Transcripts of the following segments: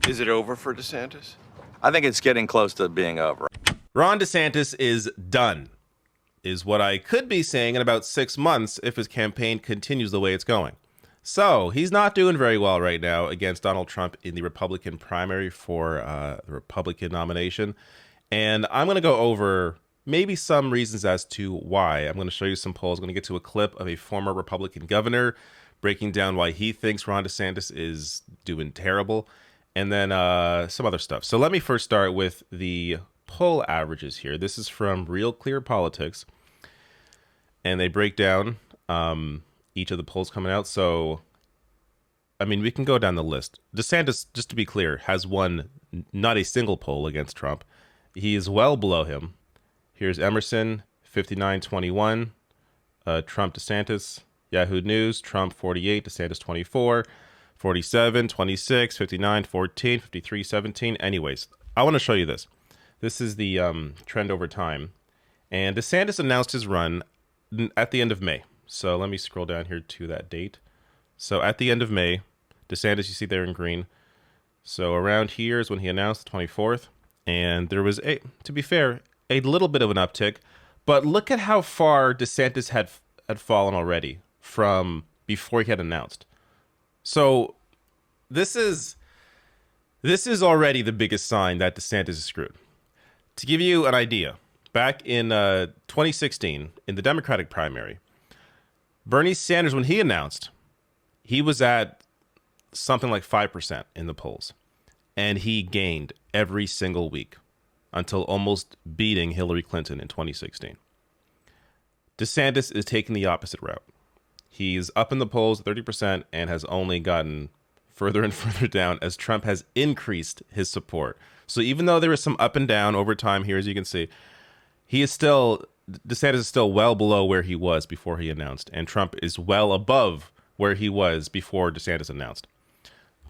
Is it over for DeSantis? I think it's getting close to being over. Ron DeSantis is done, is what I could be saying in about 6 months if his campaign continues the way it's going. So he's not doing very well right now against Donald Trump in the Republican primary for the Republican nomination. And I'm going to go over maybe some reasons as to why. I'm going to show you some polls. I'm going to get to a clip of a former Republican governor breaking down why he thinks Ron DeSantis is doing terrible, and then some other stuff. So let me first start with the poll averages here. This is from Real Clear Politics, and they break down each of the polls coming out. So, I mean, we can go down the list. DeSantis, just to be clear, has won not a single poll against Trump. He is well below him. Here's Emerson, 59-21. Trump, DeSantis. Yahoo News, Trump 48, DeSantis 24. 47, 26, 59, 14, 53, 17. Anyways, I want to show you this. This is the trend over time. And DeSantis announced his run at the end of May. So let me scroll down here to that date. So at the end of May, DeSantis, you see there in green. So around here is when he announced the 24th. And there was, to be fair, a little bit of an uptick. But look at how far DeSantis had fallen already from before he had announced. So this is already the biggest sign that DeSantis is screwed. To give you an idea, back in 2016, in the Democratic primary, Bernie Sanders, when he announced, he was at something like 5% in the polls. And he gained every single week until almost beating Hillary Clinton in 2016. DeSantis is taking the opposite route. He's up in the polls 30% and has only gotten further and further down as Trump has increased his support. So even though there is some up and down over time here, as you can see, DeSantis is still well below where he was before he announced, and Trump is well above where he was before DeSantis announced.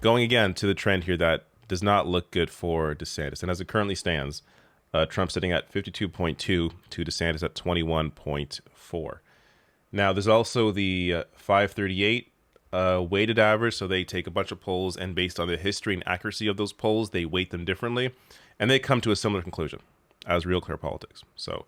Going again to the trend here that does not look good for DeSantis. And as it currently stands, Trump's sitting at 52.2 to DeSantis at 21.4. Now, there's also the 538 weighted average. So they take a bunch of polls, and based on the history and accuracy of those polls, they weight them differently. And they come to a similar conclusion as Real Clear Politics. So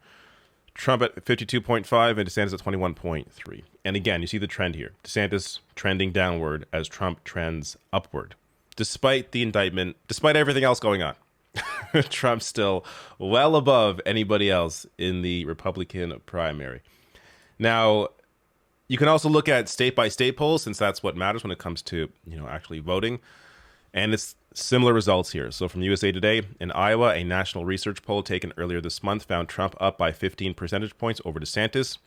Trump at 52.5 and DeSantis at 21.3. And again, you see the trend here. DeSantis trending downward as Trump trends upward. Despite the indictment, despite everything else going on, Trump's still well above anybody else in the Republican primary. Now, you can also look at state-by-state polls, since that's what matters when it comes to, actually voting. And it's similar results here. So from USA Today, in Iowa, a national research poll taken earlier this month found Trump up by 15 percentage points over DeSantis.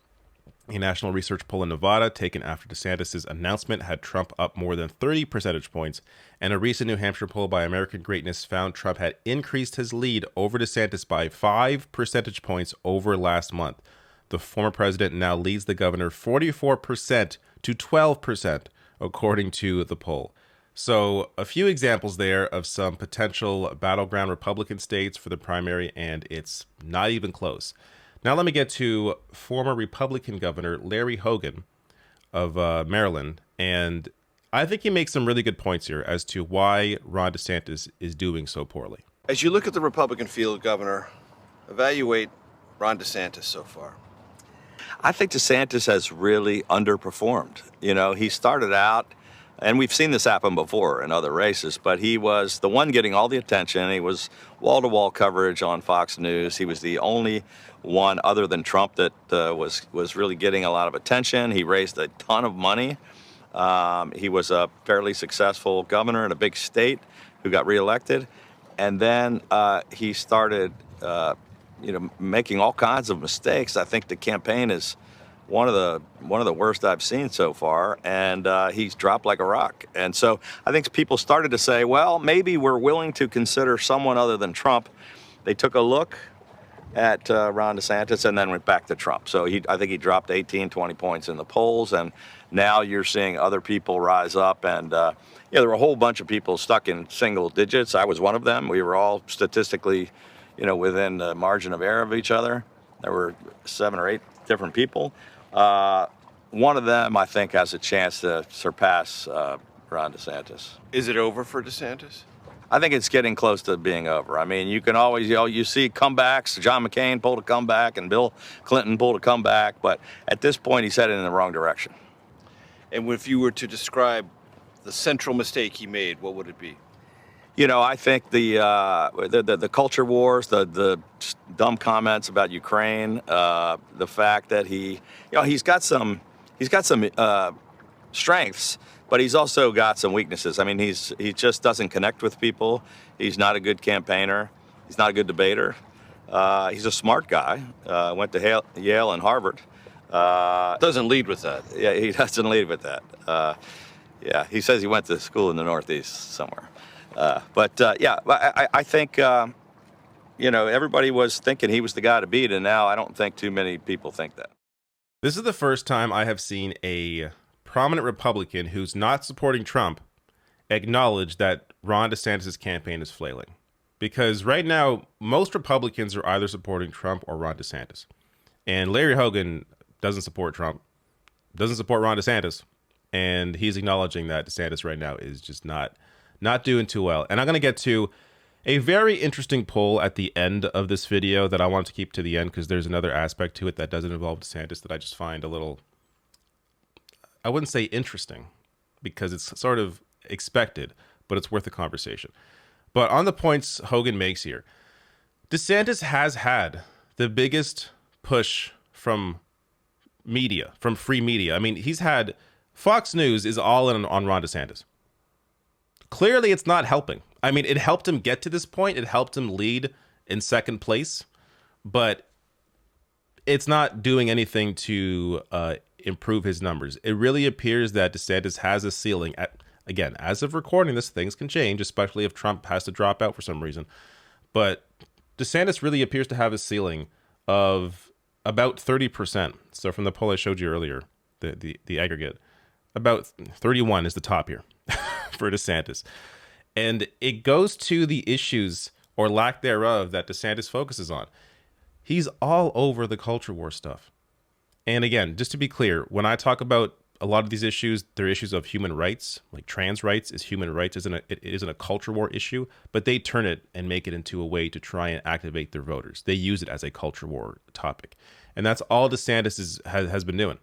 A national research poll in Nevada taken after DeSantis' announcement had Trump up more than 30 percentage points. And a recent New Hampshire poll by American Greatness found Trump had increased his lead over DeSantis by 5 percentage points over last month. The former president now leads the governor 44% to 12%, according to the poll. So a few examples there of some potential battleground Republican states for the primary, and it's not even close. Now let me get to former Republican Governor Larry Hogan of Maryland, and I think he makes some really good points here as to why Ron DeSantis is doing so poorly. As you look at the Republican field, Governor, evaluate Ron DeSantis so far. I think DeSantis has really underperformed. He started out, and we've seen this happen before in other races, but he was the one getting all the attention. He was wall-to-wall coverage on Fox News. He was the only one other than Trump that was really getting a lot of attention. He raised a ton of money. He was a fairly successful governor in a big state who got reelected. And then he started making all kinds of mistakes. I think the campaign is one of the worst I've seen so far, and he's dropped like a rock. And so I think people started to say, well, maybe we're willing to consider someone other than Trump. They took a look at Ron DeSantis and then went back to Trump. So I think he dropped 18, 20 points in the polls, and now you're seeing other people rise up. And there were a whole bunch of people stuck in single digits. I was one of them. We were all statistically within the margin of error of each other. There were 7 or 8 different people. One of them, I think, has a chance to surpass Ron DeSantis. Is it over for DeSantis? I think it's getting close to being over. I mean, you can always, you see comebacks. John McCain pulled a comeback and Bill Clinton pulled a comeback. But at this point, he's headed in the wrong direction. And if you were to describe the central mistake he made, what would it be? I think the culture wars, the dumb comments about Ukraine, the fact that he's got some strengths, but he's also got some weaknesses. I mean, he just doesn't connect with people. He's not a good campaigner. He's not a good debater. He's a smart guy. Went to Yale and Harvard. Doesn't lead with that. Yeah, he doesn't lead with that. Yeah, he says he went to school in the Northeast somewhere. I think, everybody was thinking he was the guy to beat, and now I don't think too many people think that. This is the first time I have seen a prominent Republican who's not supporting Trump acknowledge that Ron DeSantis' campaign is flailing. Because right now, most Republicans are either supporting Trump or Ron DeSantis. And Larry Hogan doesn't support Trump, doesn't support Ron DeSantis, and he's acknowledging that DeSantis right now is just not doing too well. And I'm going to get to a very interesting poll at the end of this video that I want to keep to the end because there's another aspect to it that doesn't involve DeSantis that I just find a little, I wouldn't say interesting because it's sort of expected, but it's worth a conversation. But on the points Hogan makes here, DeSantis has had the biggest push from media, from free media. I mean, he's had Fox News is all in on Ron DeSantis. Clearly, it's not helping. I mean, it helped him get to this point. It helped him lead in second place, but it's not doing anything to improve his numbers. It really appears that DeSantis has a ceiling. Again, as of recording this, things can change, especially if Trump has to drop out for some reason. But DeSantis really appears to have a ceiling of about 30%. So from the poll I showed you earlier, the aggregate, about 31 is the top here for DeSantis. And it goes to the issues or lack thereof that DeSantis focuses on. He's all over the culture war stuff. And again, just to be clear, when I talk about a lot of these issues, they're issues of human rights, like trans rights is human rights, it isn't a culture war issue, but they turn it and make it into a way to try and activate their voters. They use it as a culture war topic. And that's all DeSantis has been doing.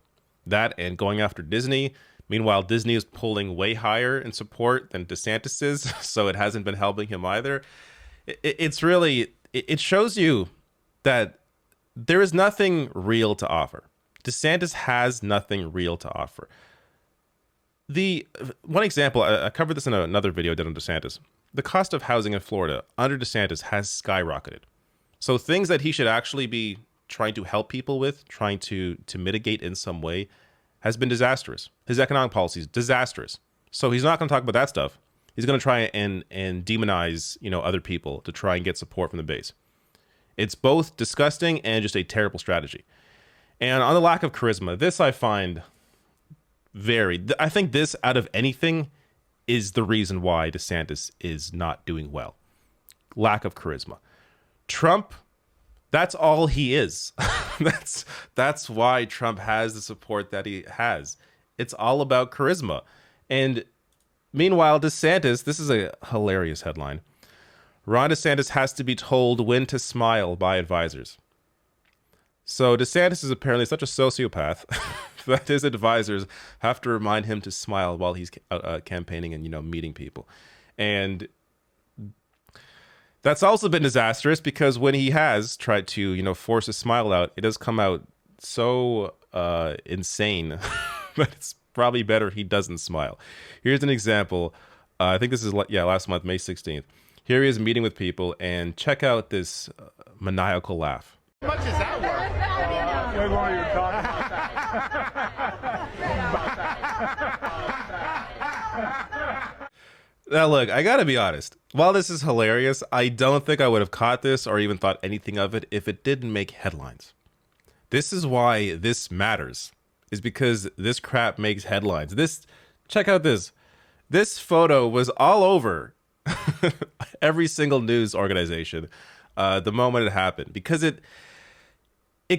That and going after Disney. Meanwhile, Disney is pulling way higher in support than DeSantis is, so it hasn't been helping him either. It shows you that there is nothing real to offer. DeSantis has nothing real to offer. The one example, I covered this in another video I did on DeSantis. The cost of housing in Florida under DeSantis has skyrocketed. So things that he should actually be trying to help people with, trying to mitigate in some way, has been disastrous. His economic policy is disastrous. So he's not going to talk about that stuff. He's going to try and demonize, other people to try and get support from the base. It's both disgusting and just a terrible strategy. And on the lack of charisma, this I find I think this out of anything is the reason why DeSantis is not doing well. Lack of charisma. Trump, that's all he is. That's why Trump has the support that he has. It's all about charisma. And meanwhile, DeSantis, this is a hilarious headline. Ron DeSantis has to be told when to smile by advisors. So DeSantis is apparently such a sociopath that his advisors have to remind him to smile while he's campaigning and, meeting people. And that's also been disastrous because when he has tried to, force a smile out, it does come out so insane that it's probably better he doesn't smile. Here's an example. I think this is, last month, May 16th. Here he is meeting with people, and check out this maniacal laugh. How much is that worth? We're going to talk about that. Now, look, I got to be honest. While this is hilarious, I don't think I would have caught this or even thought anything of it if it didn't make headlines. This is why this matters, is because this crap makes headlines. Check out this. This photo was all over every single news organization the moment it happened because it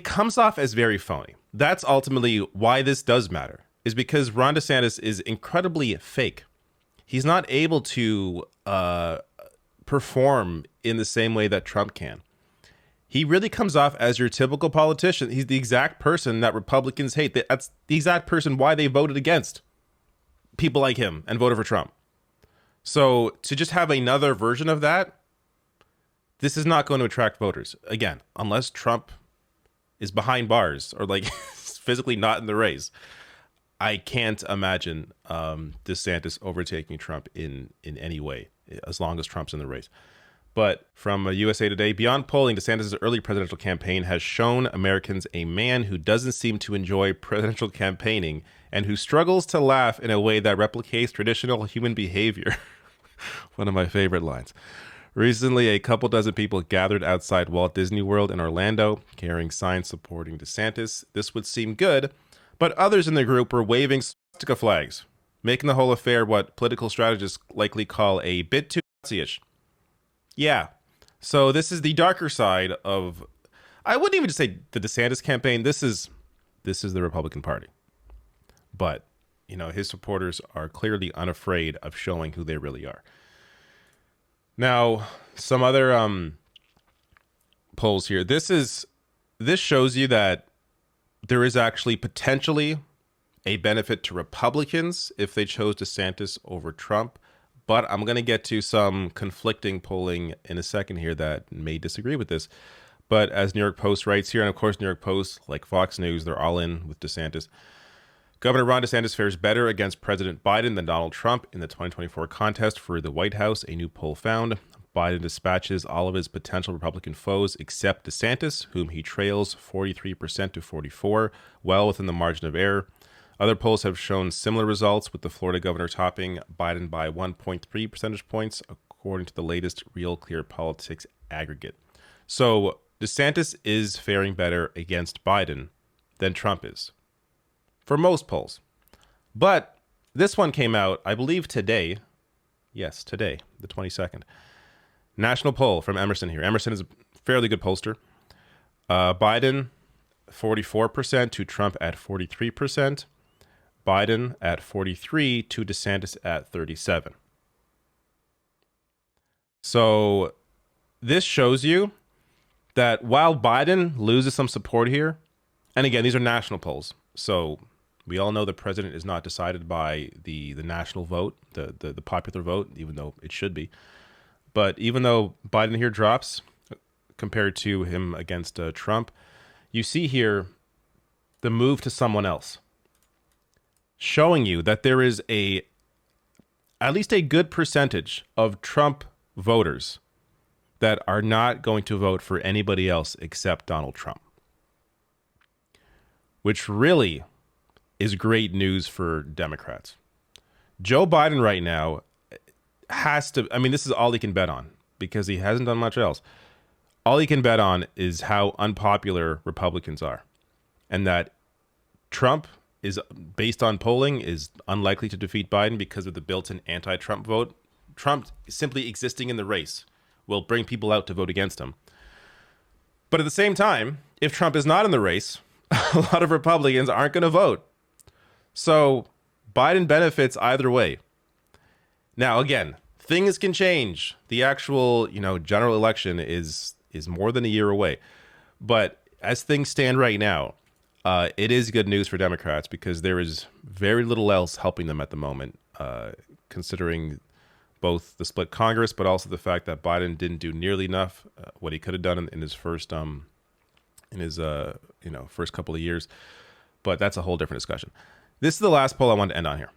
comes off as very phony. That's ultimately why this does matter, is because Ron DeSantis is incredibly fake. He's not able to perform in the same way that Trump can. He really comes off as your typical politician. He's the exact person that Republicans hate. That's the exact person why they voted against people like him and voted for Trump. So to just have another version of that, this is not going to attract voters. Again, unless Trump is behind bars or like physically not in the race. I can't imagine DeSantis overtaking Trump in any way, as long as Trump's in the race. But from USA Today, beyond polling, DeSantis' early presidential campaign has shown Americans a man who doesn't seem to enjoy presidential campaigning and who struggles to laugh in a way that replicates traditional human behavior. One of my favorite lines. Recently, a couple dozen people gathered outside Walt Disney World in Orlando, carrying signs supporting DeSantis. This would seem good, but others in the group were waving swastika flags, making the whole affair what political strategists likely call a bit too Nazi-ish. Yeah, so this is the darker side of, I wouldn't even just say the DeSantis campaign. This is the Republican Party. But, you know, his supporters are clearly unafraid of showing who they really are. Now, some other polls here. This shows you that there is actually potentially a benefit to Republicans if they chose DeSantis over Trump. But I'm going to get to some conflicting polling in a second here that may disagree with this. But as New York Post writes here, and of course New York Post, like Fox News, they're all in with DeSantis. Governor Ron DeSantis fares better against President Biden than Donald Trump in the 2024 contest for the White House, a new poll found. Biden dispatches all of his potential Republican foes except DeSantis, whom he trails 43% to 44%, well within the margin of error. Other polls have shown similar results, with the Florida governor topping Biden by 1.3 percentage points, according to the latest Real Clear Politics aggregate. So DeSantis is faring better against Biden than Trump is, for most polls. But this one came out, I believe, today. Yes, today, the 22nd. National poll from Emerson here. Emerson is a fairly good pollster. Biden, 44% to Trump at 43%. Biden at 43 to DeSantis at 37. So this shows you that while Biden loses some support here, and again, these are national polls, so we all know the president is not decided by the national vote, the popular vote, even though it should be. But even though Biden here drops compared to him against Trump, you see here the move to someone else, showing you that there is at least a good percentage of Trump voters that are not going to vote for anybody else except Donald Trump, which really is great news for Democrats. Joe Biden right now has to, I mean, this is all he can bet on because he hasn't done much else. All he can bet on is how unpopular Republicans are, and that Trump is, based on polling, is unlikely to defeat Biden because of the built-in anti-Trump vote. Trump simply existing in the race will bring people out to vote against him. But at the same time, if Trump is not in the race, a lot of Republicans aren't going to vote. So Biden benefits either way. Now, again, things can change. The actual, general election is more than a year away. But as things stand right now, it is good news for Democrats because there is very little else helping them at the moment, considering both the split Congress, but also the fact that Biden didn't do nearly enough what he could have done in his first first couple of years. But that's a whole different discussion. This is the last poll I want to end on here.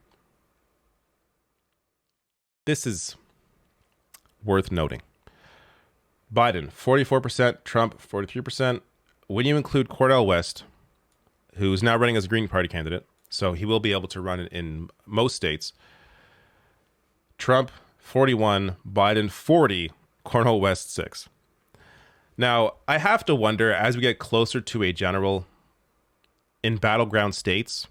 This is worth noting. Biden, 44%, Trump, 43%. When you include Cordell West, who's now running as a Green Party candidate, so he will be able to run in most states. Trump, 41, Biden, 40, Cornel West, 6. Now, I have to wonder, as we get closer to a general in battleground states,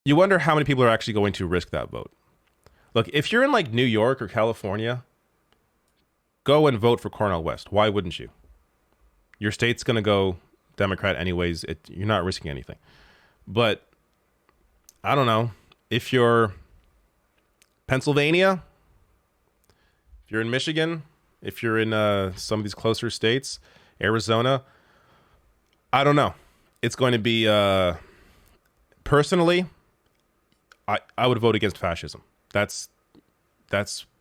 you wonder how many people are actually going to risk that vote. Look, if you're in like New York or California, go and vote for Cornel West. Why wouldn't you? Your state's going to go Democrat anyways. You're not risking anything. But I don't know. If you're Pennsylvania, if you're in Michigan, if you're in some of these closer states, Arizona, I don't know. It's going to be, personally, I would vote against fascism. That's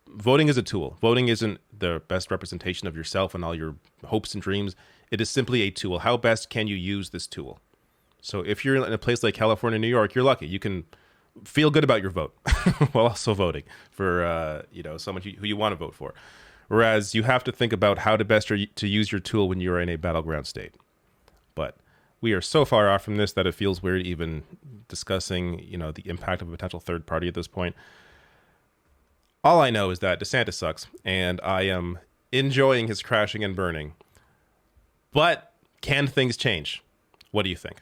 voting is a tool. Voting isn't the best representation of yourself and all your hopes and dreams. It is simply a tool. How best can you use this tool? So if you're in a place like California, New York, you're lucky. You can feel good about your vote while also voting for someone who you want to vote for. Whereas you have to think about how to best to use your tool when you're in a battleground state. But we are so far off from this that it feels weird even discussing, the impact of a potential third party at this point. All I know is that DeSantis sucks, and I am enjoying his crashing and burning. But can things change? What do you think?